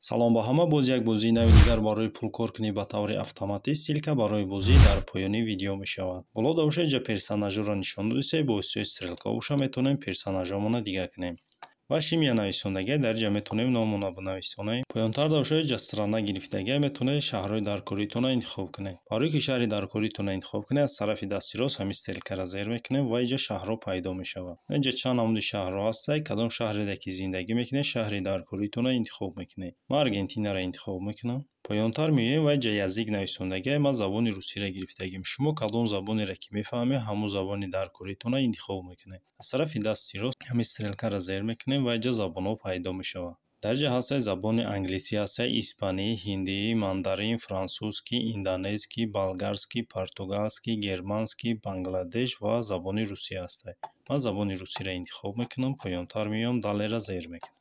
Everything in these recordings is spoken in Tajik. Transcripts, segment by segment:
салом ба ҳама, боз як бозии нави дигар барои пулкоркунӣ ба таври автоматӣ силка барои бозӣ дар поёни видео мешавад. Боло давоша ҷа персонажро нишон додисе бо воситаи стрелка боша метавонем персонажамона дига кунем. ва шимия нависондагӣ дар ҷа метавонем номона бинависонем. Поёнтар давоша ҷа страна гирифтагӣ метавонед шаҳрҳои даркоритона интихоб кунед. Барои ки шаҳри даркоритона интихоб кунед, аз тарафи дасти рост ҳамин стрелкаро зер мекунем ва инҷа шаҳрҳо пайдо мешавад. Инҷа чанд намуди шаҳрҳо ҳастанд, кадом шаҳреде ки зиндагӣ мекунед, шаҳри даркоритона интихоб мекунед. Ман Аргентинаро интихоб мекунам. Поёнтар меоем ва ҷа язик нависондагӣ ман забони русиро гирифтагим. Шумо кадом забонеро ки мефаҳмед, ҳамун забони даркоритона интихоб мекунед. Аз тарафи дасти рост ҳамин стрелкаро зер мекунем ва инҷа забонҳо пайдо мешавад. дар ҷа ҳастаи забони англисӣ ҳастаи испанӣ, ҳиндӣ, мандарин, франсузский, индонезский, болгарский, португалский, германский, бангладеш ва забони русӣ ҳастаи. Ман забони русиро интихоб мекунам. Поёнтар меоям, далера зер мекунам.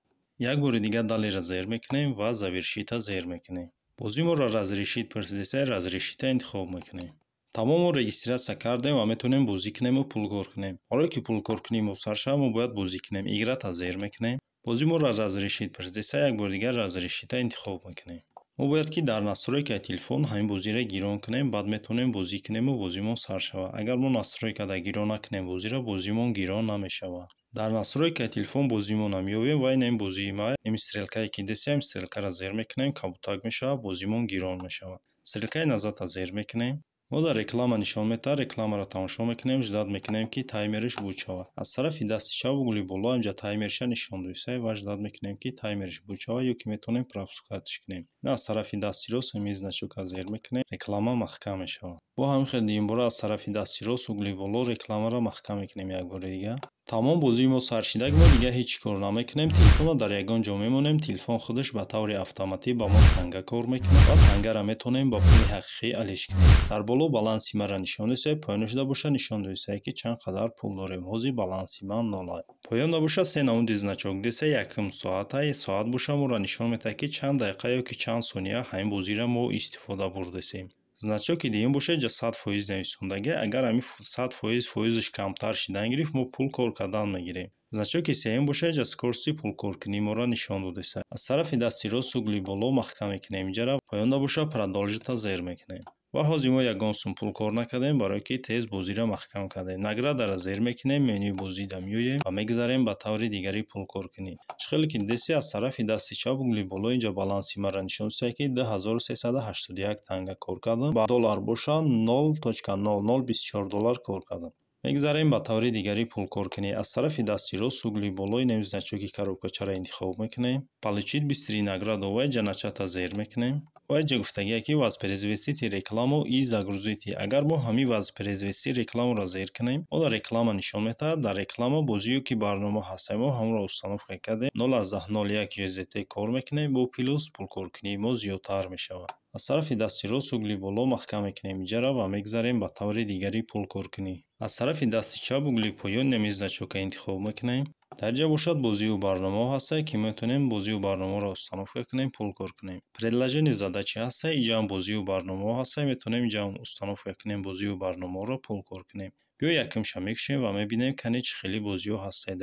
як бори дигар далера зер мекунем ва завершита зер мекунем. бозиморо разрешит пурсидеса, разрешита интихоб мекунем. тамомо регистратсия кардем ва метавонем бозӣ кунему пулкор кунем. барое ки пулкор кунем осар шавад, мо бояд бозӣ кунем. играта зер мекунем. бозиморо разрешит пурсидеса, як бори дигар разрешита интихоб мекунем. мо бояд ки дар настройкаи телефон ҳамин бозиро гирон кунем, баъд метавонем бозӣ кунему бозимон сар шавад. агар мо настройкада гирон накунем бозиро, бозимон гирон намешавад. дар настройкаи телефон бозимонро меёбем ва ин бозии ма ин стрелкае ки дисем, стрелкаро зер мекунем, кабутак мешавад, бозимон гирон мешавад. стрелкаи назадта зер мекунем. мо дар реклама нишон метавад, рекламаро тамошо мекунем, ждат мекунем ки таймериш буд шавад. аз тарафи дасти чап угли боло инҷа таймериша нишон додиса ва ждат мекунем ки таймериш буд шавад, ё ки метавонем пропускатиш кунем. аз тарафи дасти рост ҳамин значокро зер мекунем, реклама маҳкам мешавад. бо ҳамин хел дуюмбора аз тарафи дасти рост угли боло рекламаро маҳкам мекунем. як бори дигар тамом бозии мо сар шидаг, мо дига ҳеҷ кор намекунем. телефонро дар ягон ҷо мемонем. телефон худаш ба таври автоматӣ ба мо танга кор мекунад ва тангара метавонем ба пули ҳақиқӣ алиш кунем. дар боло баланси маро нишон додиса, поён шуда боша нишон додиса ки чанд қадар пул дорем. ҳозир баланси ман 0. поён боша се намуди значок диса, якм соата, соат боша моро нишон метаҳад ки чанд дақиқа ё ки чанд сония ҳамин бозиро мо истифода бурдесем. значоки дуюм боша ҷа 100% нависондагӣ, агар ҳамин 100% фоизиш камтар шидан гирифт, мо пул кор кардан мегирем. значоки сеюм боша ҷа скорости пулкоркунӣ моро нишон додиса. аз тарафи дасти рост угли боло маҳкам мекунем. инҷаро поён боша продолжита зер мекунем. ва ҳозир мо ягон сум пулкор накардем, барое ки тез бозиро маҳкам кардем. наградаро зер мекунем, менюи бозида меоем ва мегзарем ба таври дигари пулкоркунӣ. ишхеле ки деси аз тарафи дасти чап угли боло инҷа баланси маро нишон додиса ки 2381 танга кор кардам. ба доллар боша 0.0024 доллар кор кардам. мегзарем ба таври дигари пулкоркунӣ. аз тарафи дасти рост угли боло ин значоки коробкачаро интихоб мекунем. получить бистрии награду ва ҷа начата зер мекунем. ва ҷа гуфтагие ки воспроизвести рекламу и загрузити. агар мо ҳамин воспроизвести рекламаро зер кунем, мо дар реклама нишон метавад. дар реклама бозию ки барнома ҳастем, мо ҳамро установка кардем. 0.01 USDT кор мекунем, бо плюс пулкоркунии мо зиёдтар мешавад. аз тарафи дасти рост угли боло маҳкам мекунем инҷаро ва мегзарем ба таври дигари пулкоркунӣ. аз тарафи дасти чап угли поён намез значока интихоб мекунем. дар ҷа бошад бозию барномаҳо ҳастанд ки метавонем бозию барномаро установка кунем, пулкор кунем. предложение задачи ҳастанд, инҷа ҳам бозию барномаҳо ҳастанд, метавонем инҷа ҳам установка кунем бозию барномаҳоро, пулкор кунем. биё якмша мекушем ва мебинем кане чӣ хели бозиҳо ҳастанд.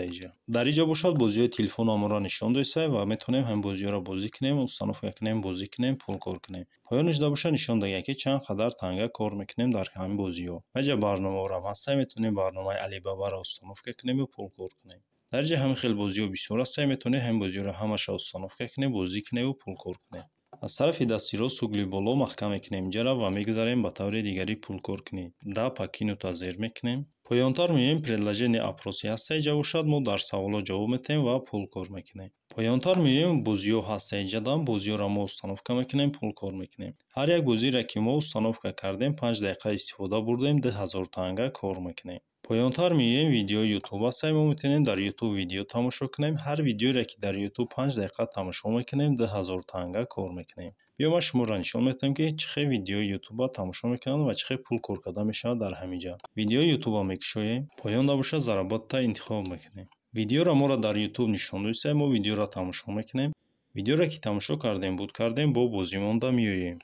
дар инҷа бошад бозиҳои телефоно моро нишон додиса ва метавонем ҳамин бозиҳоро бозӣ кунем, установка кунем, бозӣ кунем, пулкор кунем. поёниш да боша нишон дагад ки чанд қадар танга кор мекунем дар ҳамин бозиҳо. ва ҷа барномаҳоро ҳастанд, метавонем барномаи Alibaba-ро установка кунем ва пулкор кунем. дар ҷа ҳамин хел бозиҳо бисёр ҳастанд, метавонем ҳамин бозиҳоро ҳамаша установка кунем, бозӣ кунем ва пулкор кунем. аз тарафи дасти рост угли боло маҳкам мекунем инҷаро ва мегзарем ба таври дигари пулкоркунӣ. да покинута зер мекунем. поёнтар меоем предложение опроси ҳастанд, инҷа бошад мо дар саволҳо ҷавоб метаҳем ва пулкор мекунем. поёнтар меоем бозиҳо ҳастанд, инҷа дам бозиҳоро мо установка мекунем, пулкор мекунем. ҳар як бозиро ки мо установка кардем 5 дақиқа истифода бурдем, 2000 танга кор мекунем. поёнтар меоем видеои YouTube ҳастанд, мо метавонем дар YouTube видео тамошо кунем. ҳар видеоре ки дар YouTube 5 дақиқа тамошо мекунем, 2000 танга кор мекунем. биё ман шуморо нишон метаҳам ки чӣ хел видеои YouTube тамошо мекунанд ва чӣ хел пул кор карда мешавад дар ҳамин ҷа. видеои YouTube мекушоем. поён боша зароботта интихоб мекунем. видеоро моро дар YouTube нишон додиса, мо видеоро тамошо мекунем. видеоро ки тамошо кардем буд кардем, бо бозимонда меоем.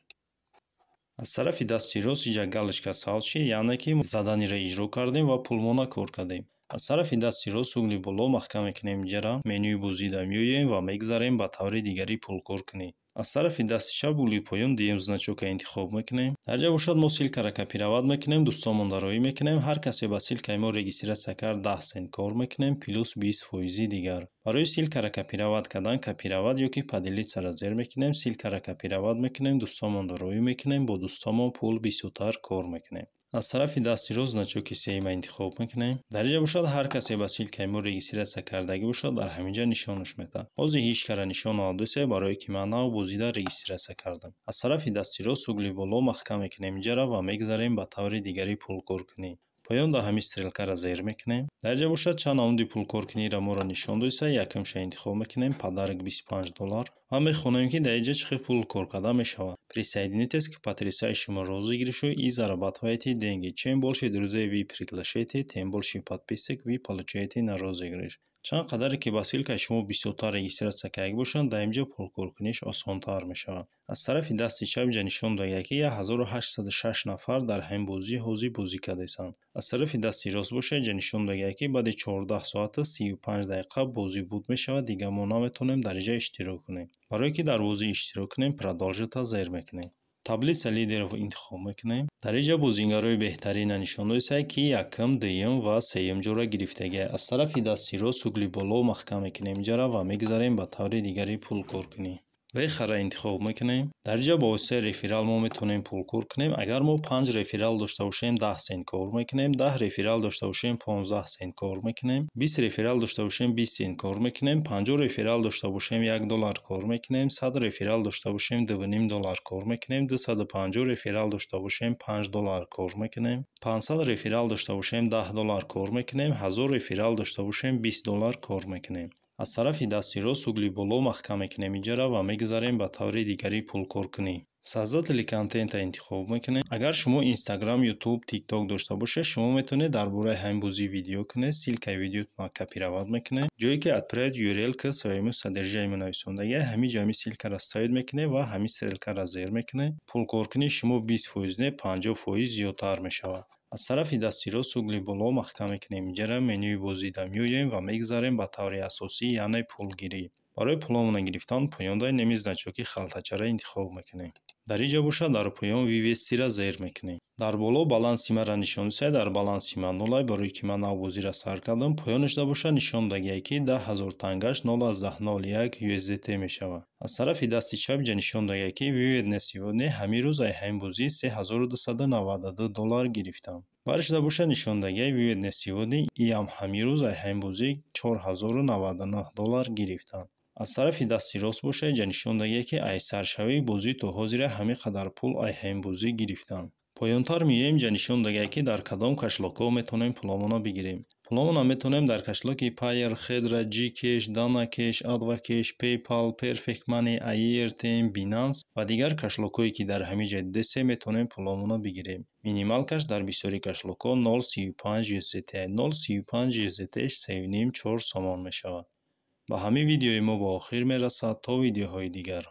аз тарафи дасти рост ҷа галочка савчи, яъне ки заданиро иҷро кардем ва пулмона кор кардем. аз тарафи дасти рост угли боло маҳкам мекунем инҷаро, менюи бозида меоем ва мегзарем ба таври дигари пулкоркунӣ. аз тарафи дасти чап гули поён DM значокро интихоб мекунем. дар ҷо бошад мо силкаро копироват мекунем, дӯстонмон роӣ мекунем. ҳар касе ба силкаи мо регистратсия кард 10 сент кор мекунем плюс 20% дигар. барои силкаро копироват кардан копироват ёки падилитсаро зер мекунем, силкаро копироват мекунем, дӯстонмонро роӣ мекунем, бо дӯстонмон пул бисёртар кор мекунем. аз тарафи дасти рост значоки сеюма интихоб мекунем. дар ин ҷо бошад ҳар касе ба силкаи мо регистратсия кардагӣ бошад дар ҳамин ҷо нишонаш медиҳад. ҳозир ҳеҷ кара нишон надосе барое ки ман нав бузида регистратсия кардам. аз тарафи дасти рост угли боло маҳкам мекунем инҷаро ва мегзарем ба таври дигари пулкоркунӣ. поён дар ҳамин стрелкаро зер мекунем. дар ин ҷо бошад чанд раунди пулкоркуниро моро нишон дода, якумша интихоб мекунем, подарок $25 ва мехонем ки дар ин ҷо чӣ хел пул кор карда мешавад. Присоединитесь к потрясающему розыгрышу и зарабатывайте деньги. Чем больше друзей вы приглашаете, тем больше подписок вы получаете на розыгрыш. чанд қадаре ки ба силкаи шумо бисёртар регистратсия карда бошанд, дар ин ҷо пулкоркуниш осонтар мешавад. аз тарафи дасти чап ҷо нишон додааст ки 1806 нафар дар ҳамин бозӣ ҳозир бозӣ карданд. аз тарафи дасти рост бошад ҷо нишон додааст ки баъди 14 соата 35 дақиқа бозӣ буд мешавад. дигар мо наметавонем дар ин ҷо иштирок кунем. барое ки дар бозӣ иштирок кунем, продолжита зер мекунем. таблица лидеров интихоб мекунем. дар ин ҷо бозигарои беҳтарина нишон додаст ки якум, дуюм ва сеюм ҷоро гирифтагиҳанд. аз тарафи дасти рост угли боло маҳкам мекунем инҷаро ва мегзарем ба таври дигари пулкоркунӣ. вехара интихоб мекунем. дар ин ҷо бо воситаи реферал мо метавонем пулкор кунем. агар мо 5 реферал дошта бошем 10 сент кор мекунем, 10 реферал дошта бошем 15 сент кор мекунем, 20 реферал дошта бошем 20 сент кор мекунем, 50 реферал дошта бошем $1 кор мекунем, 100 реферал дошта бошем $2.5 кор мекунем, 250 реферал дошта бошем $5 кор мекунем, 500 реферал дошта бошем $10 кор мекунем, 1000 реферал дошта бошем $20 кор мекунем. аз тарафи дасти рост угли боло маҳкам мекунем инҷаро ва мегзарем ба таври дигари пулкоркунӣ. создатели контента интихоб мекунем. агар шумо Instagram, YouTube, TikTok дошта бошед, шумо метавонед дар бораи ҳамин бозӣ видео кунед. ссилкаи видеотонро копироват мекунед. ҷое ки отправить URL к своему содержимому нависондагӣ, ҳамин ҷо ҳамин ссилкаро ставид мекунед ва ҳамин стрелкаро зер мекунед. пулкоркунии шумо 20% не 50% зиёдтар мешавад. аз тарафи дасти рост угли боло маҳкам мекунем инҷаро менюи бозида меоем ва мегзарем ба таври асосӣ, яъне пулгирӣ. барои пуломона гирифтан поёндаи неми значоки халтачаро интихоб мекунем. дар ин ҷо бошад дар поён вивестиро зер мекунем. дар боло баланси маро нишон дода, дар баланси ман 0, барои ки ман нав бозиро сар кардам. поёнаш да бошад нишон додааст ки 10,000 тангаш 0,01 USDT мешавад. аз тарафи дасти чап ҷо нишон додааст ки вивед на сегодня, ҳамин рӯз аз ҳамин бозӣ $3292 гирифтам. бараш да бошад нишон додааст вивед на сегодня и ҳамин рӯз аз ҳамин бозӣ $4099 гирифтам. аз тарафи дасти рост бошад ҷо нишон додааст ки аз саршавии бозӣ то ҳозир ҳамин қадар пул аз ҳамин бозӣ гирифтам. поёнтар меоем ҷо нишон додааст ки дар кадом кашлокҳо метавонем пуломона бигирем. пуломона метавонем дар кашлоки Payeer, Xedra, Gcash, DanaCash, Advocash, PayPal, Perfect Money, Airtime, Binance ва дигар кашлокҳое ки дар ҳамин ҷо дидасе метавонем пуломона бигирем. минимал каш дар бисёри кашлокҳо 0.35 USDT, 0.35 USDT 3.4 сомон мешавад. ба ҳамин видеои мо ба охир мерасад. То видеоҳои дигар.